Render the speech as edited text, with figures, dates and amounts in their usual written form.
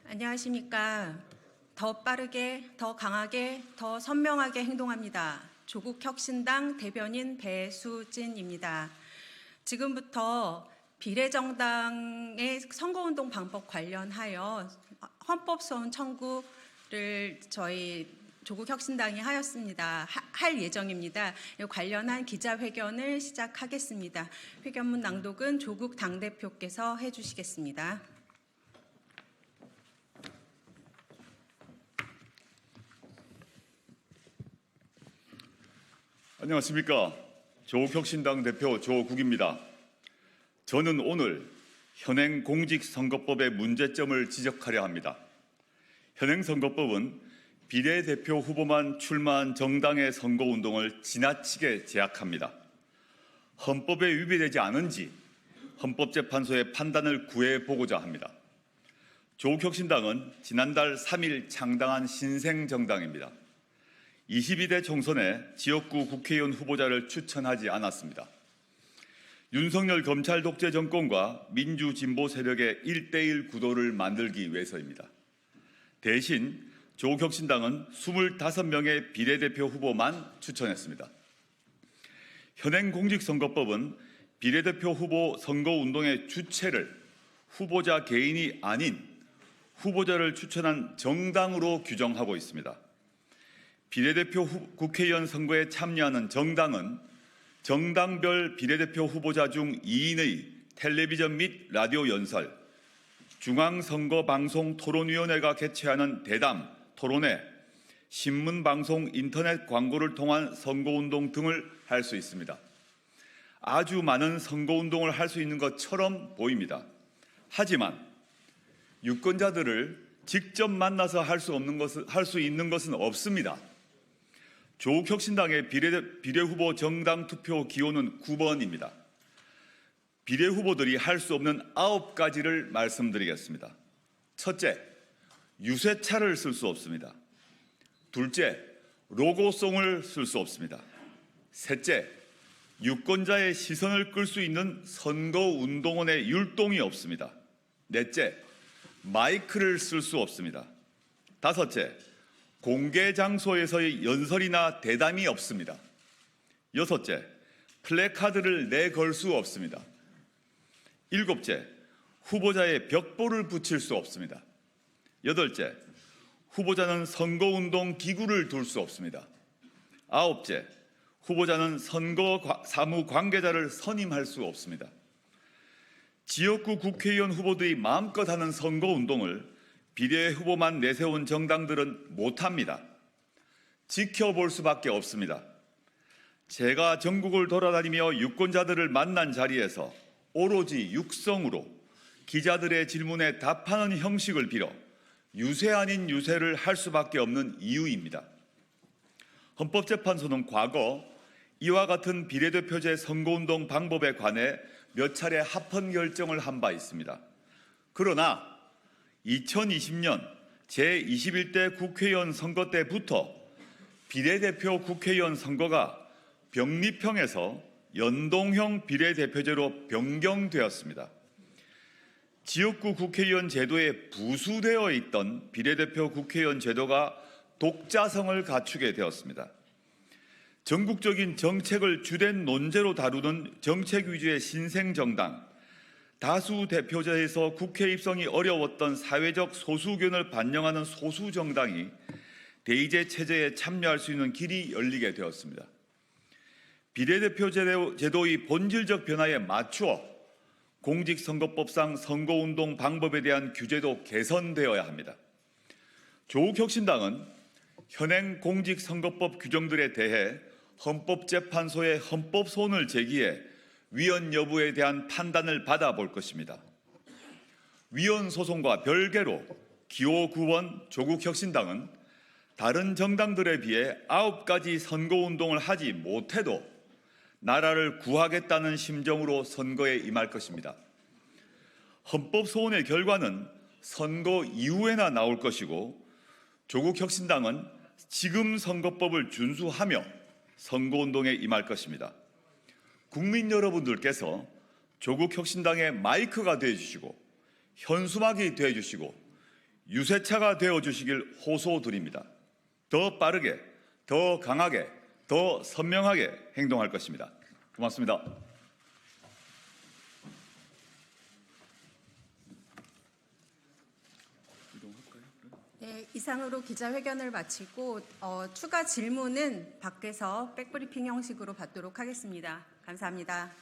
안녕하십니까. 더 빠르게, 더 강하게, 더 선명하게 행동합니다. 조국혁신당 대변인 배수진입니다. 지금부터 비례정당의 선거운동 방법 관련하여 헌법소원 청구를 저희 조국혁신당이 할 예정입니다. 관련한 기자회견을 시작하겠습니다. 회견문 낭독은 조국 당대표께서 해주시겠습니다. 안녕하십니까. 조국혁신당 대표 조국입니다. 저는 오늘 현행 공직선거법의 문제점을 지적하려 합니다. 현행 선거법은 비례대표 후보만 출마한 정당의 선거운동을 지나치게 제약합니다. 헌법에 위배되지 않은지 헌법재판소의 판단을 구해보고자 합니다. 조국혁신당은 지난달 3일 창당한 신생정당입니다. 22대 총선에 지역구 국회의원 후보자를 추천하지 않았습니다. 윤석열 검찰 독재 정권과 민주진보 세력의 1대1 구도를 만들기 위해서입니다. 대신 조국혁신당은 25명의 비례대표 후보만 추천했습니다. 현행 공직선거법은 비례대표 후보 선거운동의 주체를 후보자 개인이 아닌 후보자를 추천한 정당으로 규정하고 있습니다. 비례대표 국회의원 선거에 참여하는 정당은 정당별 비례대표 후보자 중 2인의 텔레비전 및 라디오 연설, 중앙선거방송토론위원회가 개최하는 대담, 토론회, 신문방송, 인터넷 광고를 통한 선거운동 등을 할 수 있습니다. 아주 많은 선거운동을 할 수 있는 것처럼 보입니다. 하지만 유권자들을 직접 만나서 할 수 있는 것은 없습니다. 조국혁신당의 비례후보 정당 투표 기호는 9번입니다. 비례후보들이 할 수 없는 9가지를 말씀드리겠습니다. 첫째, 유세차를 쓸 수 없습니다. 둘째, 로고송을 쓸 수 없습니다. 셋째, 유권자의 시선을 끌 수 있는 선거운동원의 율동이 없습니다. 넷째, 마이크를 쓸 수 없습니다. 다섯째, 공개 장소에서의 연설이나 대담이 없습니다. 여섯째, 플래카드를 내걸 수 없습니다. 일곱째, 후보자의 벽보를 붙일 수 없습니다. 여덟째, 후보자는 선거운동 기구를 둘 수 없습니다. 아홉째, 후보자는 선거 사무 관계자를 선임할 수 없습니다. 지역구 국회의원 후보들이 마음껏 하는 선거운동을 비례 후보만 내세운 정당들은 못합니다. 지켜볼 수밖에 없습니다. 제가 전국을 돌아다니며 유권자들을 만난 자리에서 오로지 육성으로 기자들의 질문에 답하는 형식을 빌어 유세 아닌 유세를 할 수밖에 없는 이유입니다. 헌법재판소는 과거 이와 같은 비례대표제 선거운동 방법에 관해 몇 차례 합헌 결정을 한 바 있습니다. 그러나 2020년 제21대 국회의원 선거 때부터 비례대표 국회의원 선거가 병립형에서 연동형 비례대표제로 변경되었습니다. 지역구 국회의원 제도에 부수되어 있던 비례대표 국회의원 제도가 독자성을 갖추게 되었습니다. 전국적인 정책을 주된 논제로 다루는 정책 위주의 신생정당, 다수 대표제에서 국회 입성이 어려웠던 사회적 소수견을 반영하는 소수정당이 대의제 체제에 참여할 수 있는 길이 열리게 되었습니다. 비례대표 제도의 본질적 변화에 맞추어 공직선거법상 선거운동 방법에 대한 규제도 개선되어야 합니다. 조국혁신당은 현행 공직선거법 규정들에 대해 헌법재판소에 헌법소원을 제기해 위헌 여부에 대한 판단을 받아볼 것입니다. 위헌 소송과 별개로 기호 9번 조국혁신당은 다른 정당들에 비해 9가지 선거운동을 하지 못해도 나라를 구하겠다는 심정으로 선거에 임할 것입니다. 헌법소원의 결과는 선거 이후에나 나올 것이고 조국혁신당은 지금 선거법을 준수하며 선거운동에 임할 것입니다. 국민 여러분들께서 조국혁신당의 마이크가 되어주시고 현수막이 되어주시고 유세차가 되어 주시길 호소드립니다. 더 빠르게, 더 강하게, 더 선명하게 행동할 것입니다. 고맙습니다. 네, 이상으로 기자회견을 마치고 추가 질문은 밖에서 백브리핑 형식으로 받도록 하겠습니다. 감사합니다.